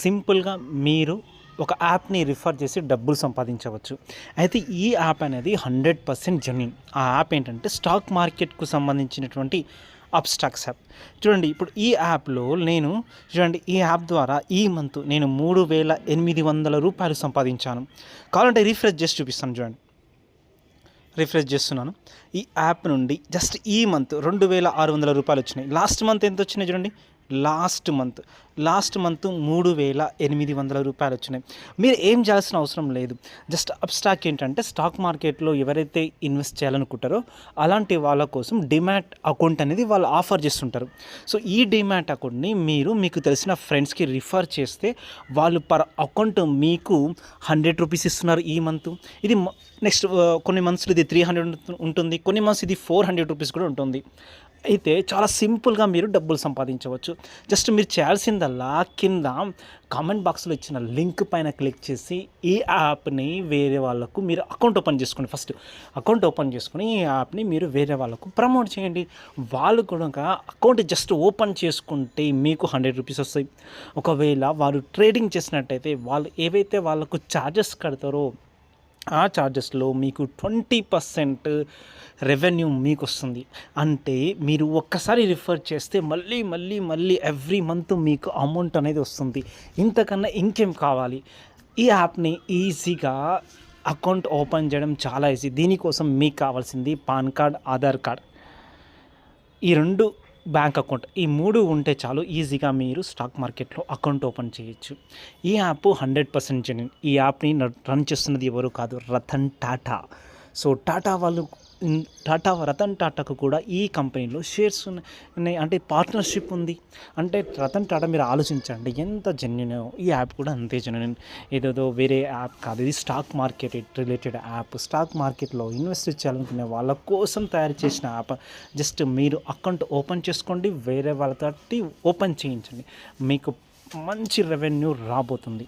సింపుల్గా మీరు ఒక యాప్ని రిఫర్ చేసి డబ్బులు సంపాదించవచ్చు. అయితే ఈ యాప్ అనేది 100% జెన్యూన్. ఆ యాప్ ఏంటంటే స్టాక్ మార్కెట్కు సంబంధించినటువంటి అప్‌స్టాక్స్ యాప్. చూడండి, ఇప్పుడు ఈ యాప్లో నేను చూడండి, ఈ యాప్ ద్వారా ఈ మంత్ నేను రూ. 3,800 సంపాదించాను. కావాలంటే రిఫ్రెష్ చేసి చూపిస్తాను. చూడండి, రిఫ్రెష్ చేస్తున్నాను. ఈ యాప్ నుండి జస్ట్ ఈ మంత్ రూ. 2,600 వచ్చినాయి. లాస్ట్ మంత్ ఎంత వచ్చినాయి చూడండి, లాస్ట్ మంత్ రూ. 3,800 వచ్చినాయి. మీరు ఏం చేయాల్సిన అవసరం లేదు. జస్ట్ అప్‌స్టాక్ ఏంటంటే స్టాక్ మార్కెట్లో ఎవరైతే ఇన్వెస్ట్ చేయాలనుకుంటారో అలాంటి వాళ్ళ కోసం డీమ్యాట్ అకౌంట్ అనేది వాళ్ళు ఆఫర్ చేస్తుంటారు. సో ఈ డీమ్యాట్ అకౌంట్ని మీకు తెలిసిన ఫ్రెండ్స్కి రిఫర్ చేస్తే వాళ్ళు పర్ అకౌంట్ మీకు రూ. 100 ఇస్తున్నారు ఈ మంత్. ఇది నెక్స్ట్ కొన్ని మంత్స్లో ఇది 300 ఉంటుంది, కొన్ని మంత్స్ ఇది రూ. 400 కూడా ఉంటుంది. అయితే చాలా సింపుల్గా మీరు డబ్బులు సంపాదించవచ్చు. జస్ట్ మీరు చేయాల్సిందల్లా కింద కామెంట్ బాక్స్లో ఇచ్చిన లింక్ పైన క్లిక్ చేసి ఈ యాప్ని వేరే వాళ్ళకు మీరు అకౌంట్ ఓపెన్ చేసుకోండి. ఫస్ట్ అకౌంట్ ఓపెన్ చేసుకుని ఈ యాప్ని మీరు వేరే వాళ్ళకు ప్రమోట్ చేయండి. వాళ్ళు కూడా అకౌంట్ జస్ట్ ఓపెన్ చేసుకుంటే మీకు రూ. 100 వస్తాయి. ఒకవేళ వారు ట్రేడింగ్ చేసినట్టయితే వాళ్ళు ఏవైతే వాళ్ళకు ఛార్జెస్ కడతారో ఆ ఛార్జెస్లో మీకు 20% రెవెన్యూ మీకు వస్తుంది. అంటే మీరు ఒక్కసారి రిఫర్ చేస్తే మళ్ళీ ఎవ్రీ మంత్ మీకు అమౌంట్ అనేది వస్తుంది. ఇంతకన్నా ఇంకేం కావాలి? ఈ యాప్ని ఈజీగా అకౌంట్ ఓపెన్ చేయడం చాలా ఈజీ. దీనికోసం మీకు కావాల్సింది పాన్ కార్డ్, ఆధార్ కార్డ్, ఈ 2 బ్యాంక్ అకౌంట్, ఈ 3 ఉంటే చాలు. ఈజీగా మీరు స్టాక్ మార్కెట్లో అకౌంట్ ఓపెన్ చేయొచ్చు. ఈ యాప్ 100% జెన్యూన్. ఈ యాప్ని రన్ చేస్తున్నది ఎవరు కాదు, రతన్ టాటా. సో రతన్ టాటాకు కూడా ఈ కంపెనీలో షేర్స్ ఉన్నాయి, అంటే పార్ట్నర్షిప్ ఉంది. అంటే రతన్ టాటా, మీరు ఆలోచించండి ఎంత జెన్యూన్. ఈ యాప్ కూడా అంతే జెన్యూన్. ఏదేదో వేరే యాప్ కాదు, ఇది stock market related app. Stock మార్కెట్లో ఇన్వెస్ట్ చేయాలనుకునే వాళ్ళ కోసం తయారు చేసిన యాప్. జస్ట్ మీరు అకౌంట్ ఓపెన్ చేసుకోండి, వేరే వాళ్ళతో ఓపెన్ చేయించండి, మీకు మంచి రెవెన్యూ రాబోతుంది.